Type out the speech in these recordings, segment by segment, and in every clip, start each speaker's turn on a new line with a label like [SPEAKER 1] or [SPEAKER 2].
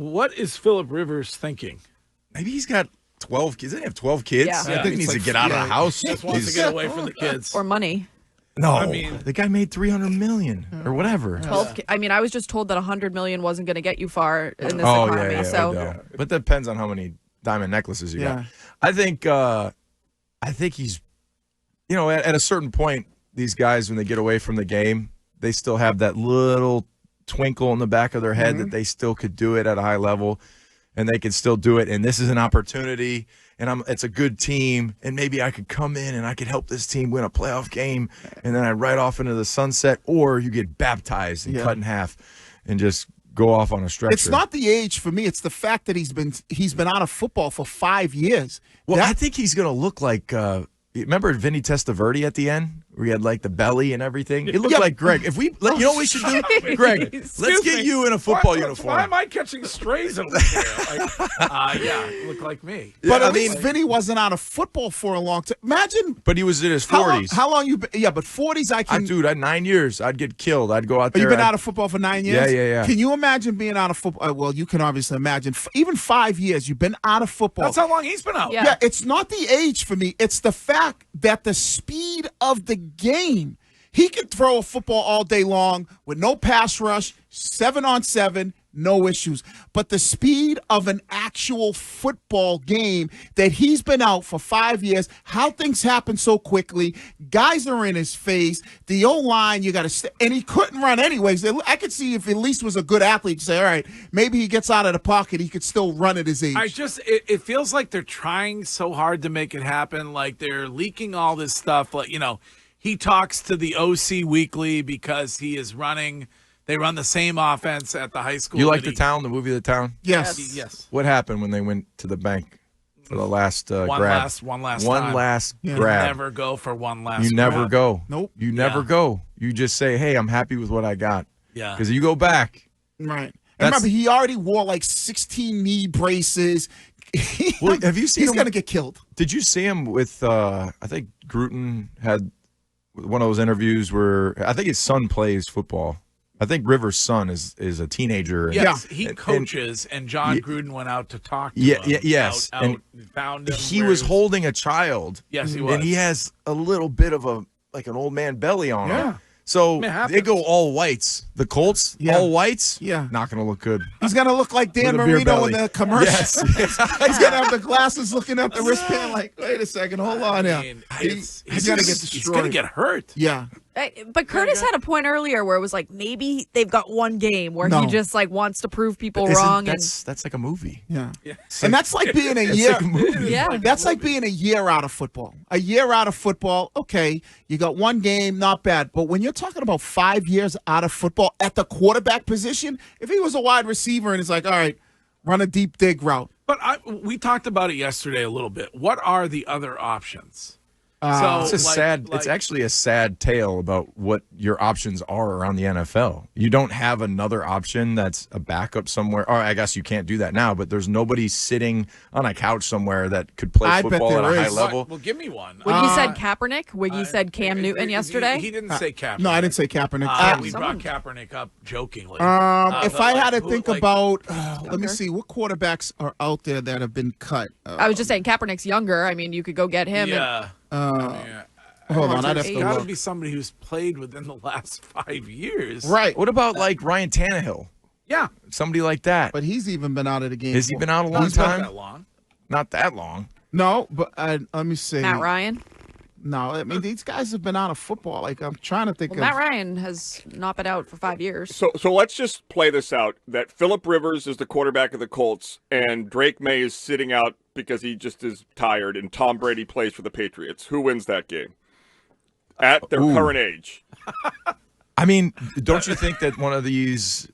[SPEAKER 1] What is Phillip Rivers thinking?
[SPEAKER 2] Maybe he's got 12 kids. Doesn't he have 12 kids?
[SPEAKER 3] Yeah.
[SPEAKER 2] I think he needs to get out of the house.
[SPEAKER 1] Just wants to get away from the kids.
[SPEAKER 3] Or money.
[SPEAKER 2] No,
[SPEAKER 1] I mean-
[SPEAKER 2] the guy made $300 million or whatever.
[SPEAKER 3] 12. I mean, I was just told that $100 million wasn't going to get you far in this
[SPEAKER 2] Oh,
[SPEAKER 3] economy.
[SPEAKER 2] yeah,
[SPEAKER 3] so
[SPEAKER 2] I know. But that depends on how many diamond necklaces you got.
[SPEAKER 4] Yeah.
[SPEAKER 2] I think he's, at a certain point, these guys, when they get away from the game, they still have that little twinkle in the back of their head that they still could do it at a high level, and they can still do it. And this is an opportunity, and it's a good team, and maybe I could come in and I could help this team win a playoff game, and then I ride off into the sunset, or you get baptized and cut in half and just go off on a stretcher.
[SPEAKER 4] It's not the age for me. It's the fact that he's been out of football for 5 years.
[SPEAKER 2] Well, I think he's going to look like remember Vinny Testaverde at the end, where he had like the belly and everything? It looked like Greg. If we, you know what we should do, Greg? Let's get you in a football uniform.
[SPEAKER 1] Why am I catching strays over here? You look like me.
[SPEAKER 4] But at least Vinny wasn't out of football for a long time. Imagine.
[SPEAKER 2] But he was in his 40s.
[SPEAKER 4] How long you been? Yeah, but 40s I can.
[SPEAKER 2] Dude, I had 9 years. I'd get killed. I'd go out there.
[SPEAKER 4] You've been out of football for 9 years?
[SPEAKER 2] Yeah.
[SPEAKER 4] Can you imagine being out of football? Well, you can obviously imagine. Even 5 years, you've been out of football.
[SPEAKER 1] That's how long he's been out.
[SPEAKER 4] Yeah, it's not the age for me. It's the fact that the speed of the game. He could throw a football all day long with no pass rush, 7-on-7, no issues. But the speed of an actual football game that he's been out for 5 years, how things happen so quickly, guys are in his face, the O-line, you got to and he couldn't run anyways. I could see if at least was a good athlete to say, all right, maybe he gets out of the pocket, he could still run at his age.
[SPEAKER 1] It feels like they're trying so hard to make it happen, like they're leaking all this stuff, like, he talks to the OC weekly because he is running. They run the same offense at the high school.
[SPEAKER 2] You like The Town, the movie The Town?
[SPEAKER 4] Yes.
[SPEAKER 1] Yes.
[SPEAKER 2] What happened when they went to the bank for the last grab?
[SPEAKER 1] One last
[SPEAKER 2] grab.
[SPEAKER 1] Never go for one last
[SPEAKER 2] You never
[SPEAKER 1] grab.
[SPEAKER 2] go.
[SPEAKER 4] Nope.
[SPEAKER 2] You never go. You just say, hey, I'm happy with what I got.
[SPEAKER 1] Yeah.
[SPEAKER 2] Because you go back.
[SPEAKER 4] Right. And remember, he already wore like 16 knee braces.
[SPEAKER 2] Well, have you seen
[SPEAKER 4] He's
[SPEAKER 2] him?
[SPEAKER 4] going to get killed.
[SPEAKER 2] Did you see him with, I think Gruden had one of those interviews where I think his son plays football. I think Rivers' son is a teenager.
[SPEAKER 1] Yes, he coaches, and John Gruden went out to talk to him.
[SPEAKER 2] Yes.
[SPEAKER 1] And found him.
[SPEAKER 2] He was holding a child.
[SPEAKER 1] Yes, he was.
[SPEAKER 2] And he has a little bit of an old man belly on him. So they go all whites. The Colts, all whites?
[SPEAKER 4] Yeah.
[SPEAKER 2] Not going to look good.
[SPEAKER 4] He's going to look like Dan
[SPEAKER 2] With a beer
[SPEAKER 4] Marino
[SPEAKER 2] belly.
[SPEAKER 4] in the commercial.
[SPEAKER 2] Yes.
[SPEAKER 4] He's going to have the glasses looking at the wristband like, wait a second, hold on here.
[SPEAKER 1] He's
[SPEAKER 4] He's going to get destroyed.
[SPEAKER 1] He's going to get hurt.
[SPEAKER 4] Yeah.
[SPEAKER 3] But Curtis had a point earlier where it was like maybe they've got one game where he just like wants to prove people wrong.
[SPEAKER 2] That's like a movie.
[SPEAKER 4] Yeah. And that's like being a year.
[SPEAKER 2] like a movie.
[SPEAKER 3] Yeah.
[SPEAKER 4] That's like being a year out of football. A year out of football, okay, you got one game, not bad. But when you're talking about 5 years out of football at the quarterback position, if he was a wide receiver and it's like, all right, run a deep dig route.
[SPEAKER 1] But we talked about it yesterday a little bit. What are the other options?
[SPEAKER 2] It's actually a sad tale about what your options are around the NFL. You don't have another option that's a backup somewhere. Or I guess you can't do that now, but there's nobody sitting on a couch somewhere that could play football at a high level.
[SPEAKER 1] Well, give me one.
[SPEAKER 3] Wiggy said Kaepernick. Wiggy said Cam Newton yesterday.
[SPEAKER 1] He didn't say Kaepernick.
[SPEAKER 4] No, I didn't say Kaepernick.
[SPEAKER 1] We brought Kaepernick up jokingly.
[SPEAKER 4] If I had to think about, let me see, what quarterbacks are out there that have been cut?
[SPEAKER 3] I was just saying Kaepernick's younger. I mean, you could go get him.
[SPEAKER 4] Hold on, I'd have to
[SPEAKER 1] It's got to
[SPEAKER 4] look.
[SPEAKER 1] be somebody who's played within the last 5 years.
[SPEAKER 4] Right.
[SPEAKER 2] What about like Ryan Tannehill?
[SPEAKER 1] Yeah.
[SPEAKER 2] Somebody like that.
[SPEAKER 4] But he's even been out of the game.
[SPEAKER 2] Has he been out a long
[SPEAKER 1] Not
[SPEAKER 2] time?
[SPEAKER 1] that long.
[SPEAKER 2] Not that long.
[SPEAKER 4] No, but let me see.
[SPEAKER 3] Matt Ryan.
[SPEAKER 4] No, I mean, these guys have been out of football. Like, I'm trying to think
[SPEAKER 3] Well, Matt Ryan has not been out for 5 years.
[SPEAKER 5] So let's just play this out, that Phillip Rivers is the quarterback of the Colts, and Drake May is sitting out because he just is tired, and Tom Brady plays for the Patriots. Who wins that game? At their current age.
[SPEAKER 2] I mean, don't you think that one of these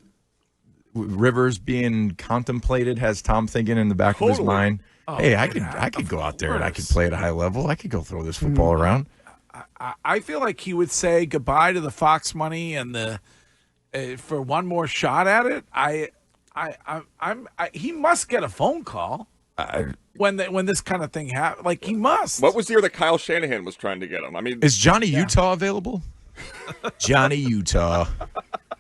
[SPEAKER 2] Rivers being contemplated has Tom thinking in the back of his mind, hey, I could go out there and I could play at a high level. I could go throw this football around.
[SPEAKER 1] I feel like he would say goodbye to the Fox money and the for one more shot at it. He must get a phone call when this kind of thing happens. Like, he must.
[SPEAKER 5] What was the year that Kyle Shanahan was trying to get him? I mean,
[SPEAKER 2] Is Johnny Utah available? Johnny Utah.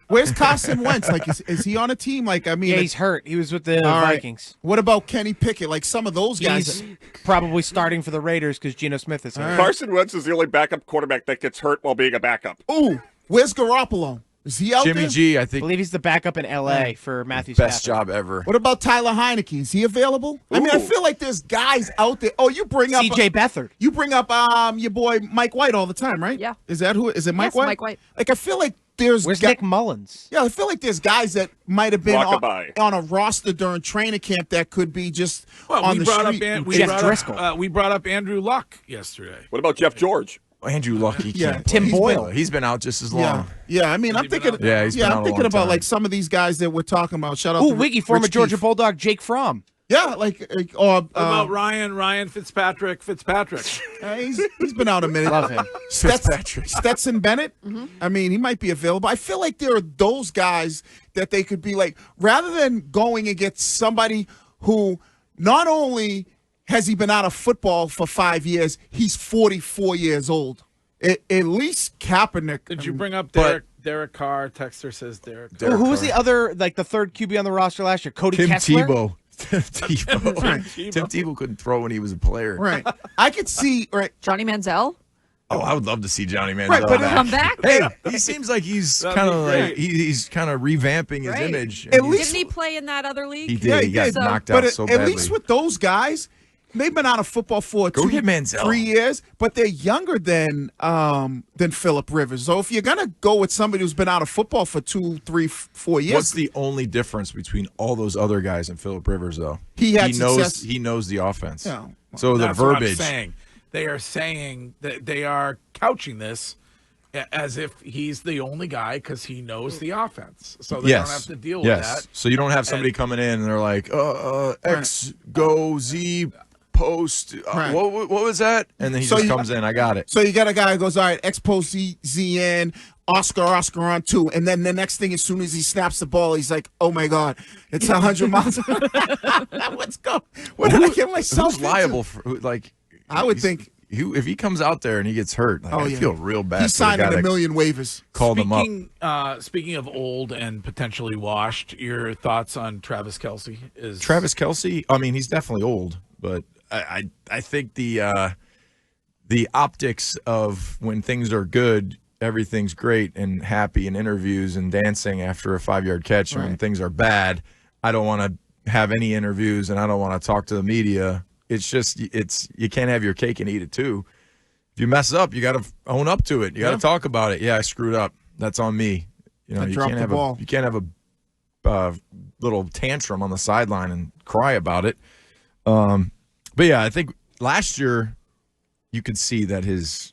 [SPEAKER 4] Where's Carson Wentz? Like, is he on a team? Like, I mean,
[SPEAKER 6] Yeah, he's hurt. He was with the
[SPEAKER 4] All right.
[SPEAKER 6] Vikings.
[SPEAKER 4] What about Kenny Pickett? Like some of those guys.
[SPEAKER 6] He's probably starting for the Raiders because Geno Smith is hurt.
[SPEAKER 5] Carson Wentz is the only backup quarterback that gets hurt while being a backup.
[SPEAKER 4] Ooh, where's Garoppolo? Is he out
[SPEAKER 2] Jimmy
[SPEAKER 4] there?
[SPEAKER 2] G, I
[SPEAKER 6] I
[SPEAKER 2] think,
[SPEAKER 6] believe he's the backup in L.A. for Matthew
[SPEAKER 2] best
[SPEAKER 6] Stafford.
[SPEAKER 2] job ever.
[SPEAKER 4] What about Tyler Heineke? Is he available? I mean, I
[SPEAKER 5] Ooh.
[SPEAKER 4] feel like there's guys out there. Oh, you bring up
[SPEAKER 6] C.J. Beathard.
[SPEAKER 4] You bring up your boy Mike White all the time, right?
[SPEAKER 3] Yeah.
[SPEAKER 4] Is that who? Is it Mike
[SPEAKER 3] Yes,
[SPEAKER 4] White?
[SPEAKER 3] Mike White.
[SPEAKER 4] Like I feel like there's
[SPEAKER 6] Where's Nick Mullins?
[SPEAKER 4] Yeah, I feel like there's guys that might have been
[SPEAKER 5] Rockabye.
[SPEAKER 4] on a roster during training camp that could be just
[SPEAKER 1] Well,
[SPEAKER 4] on
[SPEAKER 1] we
[SPEAKER 4] the
[SPEAKER 1] brought
[SPEAKER 4] street.
[SPEAKER 1] up we
[SPEAKER 6] Jeff
[SPEAKER 1] brought
[SPEAKER 6] Driscoll.
[SPEAKER 1] Up, we brought up Andrew Luck yesterday.
[SPEAKER 5] What about Jeff George?
[SPEAKER 2] Andrew Luck, he
[SPEAKER 4] Yeah.
[SPEAKER 2] can't
[SPEAKER 6] Tim
[SPEAKER 2] play.
[SPEAKER 6] Boyle.
[SPEAKER 2] He's been out just as
[SPEAKER 4] yeah,
[SPEAKER 2] long.
[SPEAKER 4] yeah. I mean,
[SPEAKER 1] Has
[SPEAKER 4] I'm
[SPEAKER 1] he been
[SPEAKER 4] thinking.
[SPEAKER 1] out?
[SPEAKER 2] Yeah, he's been out
[SPEAKER 4] I'm
[SPEAKER 2] a
[SPEAKER 4] thinking
[SPEAKER 2] long
[SPEAKER 4] about
[SPEAKER 2] time.
[SPEAKER 4] like some of these guys that we're talking about. Shout out
[SPEAKER 6] Ooh,
[SPEAKER 4] to
[SPEAKER 6] Wiggy,
[SPEAKER 4] Rich
[SPEAKER 6] former
[SPEAKER 4] Keefe.
[SPEAKER 6] Georgia Bulldog Jake Fromm.
[SPEAKER 4] Yeah, like
[SPEAKER 1] What about Ryan Fitzpatrick?
[SPEAKER 4] he's been out a minute.
[SPEAKER 6] Love him.
[SPEAKER 2] Fitzpatrick.
[SPEAKER 4] Stetson Bennett. I mean, he might be available. I feel like there are those guys that they could be like, rather than going and get somebody who not only has he been out of football for 5 years, he's 44 years old. At least Kaepernick.
[SPEAKER 1] Did you bring up
[SPEAKER 2] But-
[SPEAKER 1] Derek Carr? Texter says Derek Carr.
[SPEAKER 2] Derek
[SPEAKER 6] Who was
[SPEAKER 2] Carr.
[SPEAKER 6] the other, like the third QB on the roster last year? Cody
[SPEAKER 2] Tim
[SPEAKER 6] Kessler?
[SPEAKER 2] Tebow. Tim Tebow.
[SPEAKER 4] Right.
[SPEAKER 2] Tim Tebow couldn't throw when he was a player.
[SPEAKER 4] Right. I could see. Right.
[SPEAKER 3] Johnny Manziel.
[SPEAKER 2] Oh, I would love to see Johnny Manziel
[SPEAKER 4] Right, but
[SPEAKER 2] back.
[SPEAKER 3] Come back.
[SPEAKER 2] Hey, he seems like he's
[SPEAKER 1] That'd
[SPEAKER 2] kind
[SPEAKER 1] be
[SPEAKER 2] of
[SPEAKER 1] great.
[SPEAKER 2] like he's kind of revamping his
[SPEAKER 3] Right.
[SPEAKER 2] image.
[SPEAKER 4] At
[SPEAKER 2] And
[SPEAKER 4] least-
[SPEAKER 3] Didn't he play in that other league?
[SPEAKER 2] he did.
[SPEAKER 4] Yeah,
[SPEAKER 2] he got
[SPEAKER 3] So-
[SPEAKER 2] knocked out
[SPEAKER 4] But
[SPEAKER 2] so
[SPEAKER 4] at
[SPEAKER 2] badly.
[SPEAKER 4] least with those guys, they've been out of football for
[SPEAKER 2] Go get Manziel.
[SPEAKER 4] 3 years, but they're younger than Phillip Rivers. So if you're gonna go with somebody who's been out of football for 2, 3, 4 years,
[SPEAKER 2] What's the only difference between all those other guys and Phillip Rivers, though?
[SPEAKER 4] He had
[SPEAKER 2] knows
[SPEAKER 4] success.
[SPEAKER 2] he knows the offense.
[SPEAKER 4] Yeah.
[SPEAKER 2] So the
[SPEAKER 1] That's what I'm
[SPEAKER 2] verbiage.
[SPEAKER 1] saying. They are saying that they are couching this as if he's the only guy because he knows the offense. So they don't have to deal with that.
[SPEAKER 2] So you don't have somebody coming in and they're like, X, go, Z, post.
[SPEAKER 4] Right.
[SPEAKER 2] What was that? And then he
[SPEAKER 4] So
[SPEAKER 2] just
[SPEAKER 4] you-
[SPEAKER 2] comes in. I got it.
[SPEAKER 4] So you got a guy who goes, all right, X post Z in, Oscar on 2, and then the next thing, as soon as he snaps the ball, he's like, oh my God, it's 100 miles. Let's go. What did I get myself
[SPEAKER 2] Who's
[SPEAKER 4] into?
[SPEAKER 2] liable for like?
[SPEAKER 4] I would
[SPEAKER 2] he's-
[SPEAKER 4] think
[SPEAKER 2] if he comes out there and he gets hurt, like,
[SPEAKER 4] Oh,
[SPEAKER 2] I
[SPEAKER 4] yeah.
[SPEAKER 2] feel real bad.
[SPEAKER 4] he's
[SPEAKER 2] for the guy
[SPEAKER 4] signing a
[SPEAKER 2] that
[SPEAKER 4] million waivers.
[SPEAKER 2] called him up.
[SPEAKER 1] Speaking of old and potentially washed, your thoughts on Travis Kelce? Is
[SPEAKER 2] Travis Kelce. I mean, he's definitely old, but I think the optics of when things are good, everything's great and happy, and interviews and dancing after a 5-yard catch. And when
[SPEAKER 4] Right.
[SPEAKER 2] things are bad, I don't want to have any interviews and I don't want to talk to the media. It's just you can't have your cake and eat it too. If you mess up, you got to own up to it. You got to talk about it. Yeah, I screwed up. That's on me. You know,
[SPEAKER 4] I
[SPEAKER 2] you
[SPEAKER 4] dropped
[SPEAKER 2] can't
[SPEAKER 4] the
[SPEAKER 2] have
[SPEAKER 4] ball.
[SPEAKER 2] you can't have a little tantrum on the sideline and cry about it. But yeah, I think last year you could see that his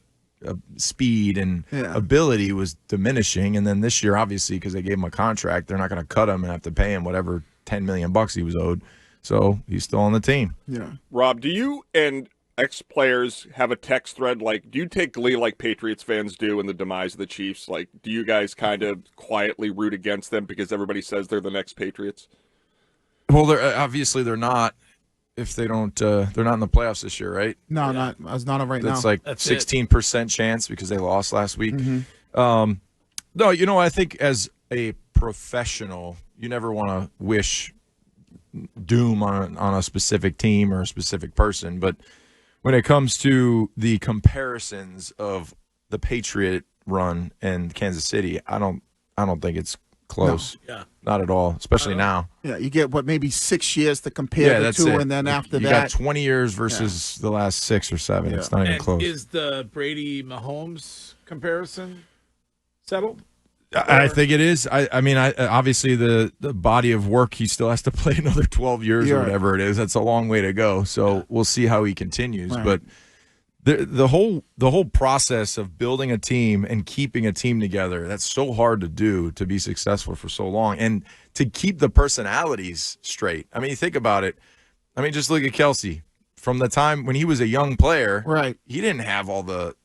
[SPEAKER 2] speed and
[SPEAKER 4] Yeah.
[SPEAKER 2] ability was diminishing, and then this year, obviously, because they gave him a contract, they're not going to cut him and have to pay him whatever $10 million he was owed. So he's still on the team.
[SPEAKER 4] Yeah.
[SPEAKER 5] Rob, do you and ex-players have a text thread? Like, do you take glee like Patriots fans do in the demise of the Chiefs? Like, do you guys kind of quietly root against them because everybody says they're the next Patriots?
[SPEAKER 2] Well, they're not. If they don't, they're not in the playoffs this year, right?
[SPEAKER 4] No, not as not right
[SPEAKER 2] That's
[SPEAKER 4] now.
[SPEAKER 2] like
[SPEAKER 1] That's it.
[SPEAKER 2] 16% chance because they lost last week.
[SPEAKER 4] Mm-hmm.
[SPEAKER 2] No, I think as a professional, you never want to wish doom on a specific team or a specific person. But when it comes to the comparisons of the Patriot run and Kansas City, I don't think it's close.
[SPEAKER 1] No. Yeah.
[SPEAKER 2] Not at all, especially now.
[SPEAKER 4] Yeah, you get maybe 6 years to compare the
[SPEAKER 2] that's
[SPEAKER 4] two,
[SPEAKER 2] it.
[SPEAKER 4] and then after
[SPEAKER 2] you
[SPEAKER 4] that,
[SPEAKER 2] got 20 years versus the last 6 or 7.
[SPEAKER 4] Yeah.
[SPEAKER 2] It's not even
[SPEAKER 1] And
[SPEAKER 2] close.
[SPEAKER 1] is the Brady Mahomes comparison settled?
[SPEAKER 2] I think it is. I mean, obviously the body of work, he still has to play another 12 years or
[SPEAKER 4] Yeah.
[SPEAKER 2] whatever it is. That's a long way to go. So we'll see how he continues.
[SPEAKER 4] Right.
[SPEAKER 2] But the whole process of building a team and keeping a team together, that's so hard to do, to be successful for so long, and to keep the personalities straight. I mean, you think about it. I mean, just look at Kelce. From the time when he was a young player,
[SPEAKER 4] Right.
[SPEAKER 2] he didn't have all the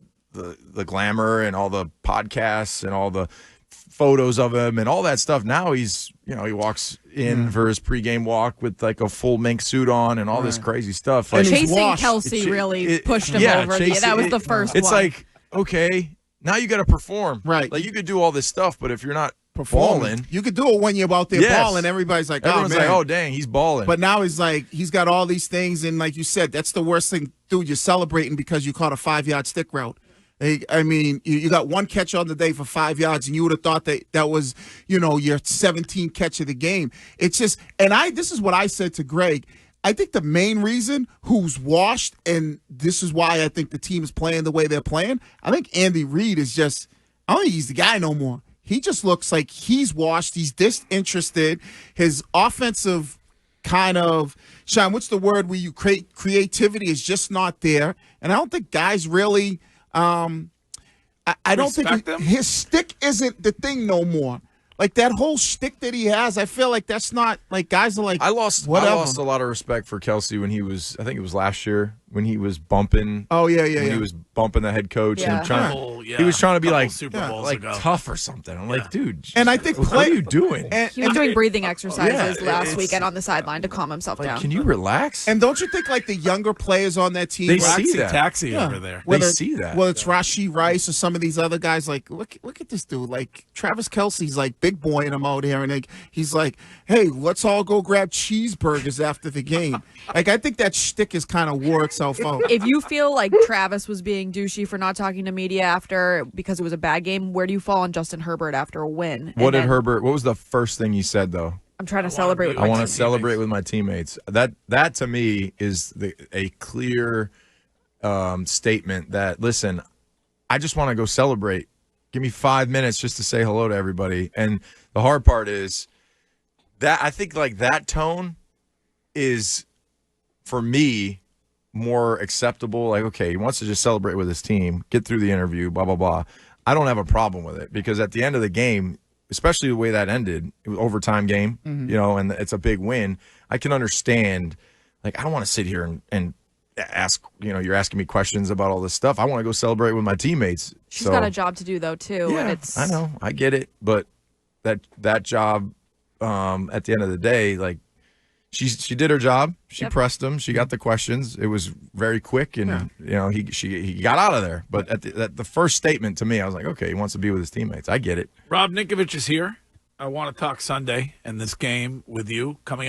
[SPEAKER 2] glamour and all the podcasts and all the photos of him and all that stuff. Now he's, he walks in for his pregame walk with like a full mink suit on and all this crazy stuff. Like,
[SPEAKER 4] And he's
[SPEAKER 3] Chasing
[SPEAKER 4] washed.
[SPEAKER 3] Kelsey really pushed him
[SPEAKER 2] yeah,
[SPEAKER 3] over.
[SPEAKER 2] chasing-
[SPEAKER 3] That was the first
[SPEAKER 2] It's
[SPEAKER 3] one.
[SPEAKER 2] like, okay, now you got to perform.
[SPEAKER 4] Right.
[SPEAKER 2] Like you could do all this stuff, but if you're not
[SPEAKER 4] performing. You could do it when you're out there balling. Everybody's like,
[SPEAKER 2] everyone's
[SPEAKER 4] oh, man.
[SPEAKER 2] like, oh, dang, he's balling.
[SPEAKER 4] But now he's got all these things, and like you said, that's the worst thing. Dude, you're celebrating because you caught a 5-yard stick route. I mean, you got one catch on the day for 5 yards, and you would have thought that was, your 17th catch of the game. It's just, and this is what I said to Greg. I think the main reason who's washed, and this is why I think the team is playing the way they're playing, I think Andy Reid is just, I don't think he's the guy no more. He just looks like he's washed. He's disinterested. His offensive kind of, Sean, what's the word where you create creativity is just not there. And I don't think guys really, I don't think his stick isn't the thing no more. Like that whole shtick that he has, I feel like that's not like guys are like.
[SPEAKER 2] I lost a lot of respect for Kelce when he was. I think it was last year when he was bumping.
[SPEAKER 4] Oh yeah.
[SPEAKER 2] He was bumping the head coach and trying. He was trying to be like tough or something. I'm like, dude.
[SPEAKER 4] And I think
[SPEAKER 2] what are you doing?
[SPEAKER 3] He was doing breathing exercises last weekend on the sideline to calm himself down.
[SPEAKER 2] Can you relax?
[SPEAKER 4] And don't you think like the younger players on that team,
[SPEAKER 2] they see that
[SPEAKER 1] taxi over there.
[SPEAKER 2] They see that.
[SPEAKER 4] Well, it's Rashee Rice or some of these other guys. Like, look at this dude. Like Travis Kelce's like big boy in him out here, and he's like, hey, let's all go grab cheeseburgers after the game. Like I think that shtick is kind of wore itself out.
[SPEAKER 3] If you feel like Travis was being douchey for not talking to media after because it was a bad game, where do you fall on Justin Herbert after a win?
[SPEAKER 2] What was the first thing you said though?
[SPEAKER 3] I'm trying to celebrate.
[SPEAKER 2] I want to celebrate with my teammates. That to me is a clear statement that, listen, I just want to go celebrate. Give me 5 minutes just to say hello to everybody. And the hard part is that I think like that tone is, for me, more acceptable. Like, okay, he wants to just celebrate with his team, get through the interview, blah, blah, blah. I don't have a problem with it because at the end of the game, especially the way that ended, it was overtime game, and it's a big win. I can understand, like, I don't want to sit here and ask, you're asking me questions about all this stuff. I want to go celebrate with my teammates.
[SPEAKER 3] She's got a job to do though too.
[SPEAKER 2] Yeah,
[SPEAKER 3] and
[SPEAKER 2] I know, I get it, but that job, at the end of the day, like, she did her job. She pressed him. She got the questions. It was very quick, and he got out of there. But at the first statement to me, I was like, okay, he wants to be with his teammates. I get it.
[SPEAKER 1] Rob Ninkovich is here. I want to talk Sunday and this game with you coming up.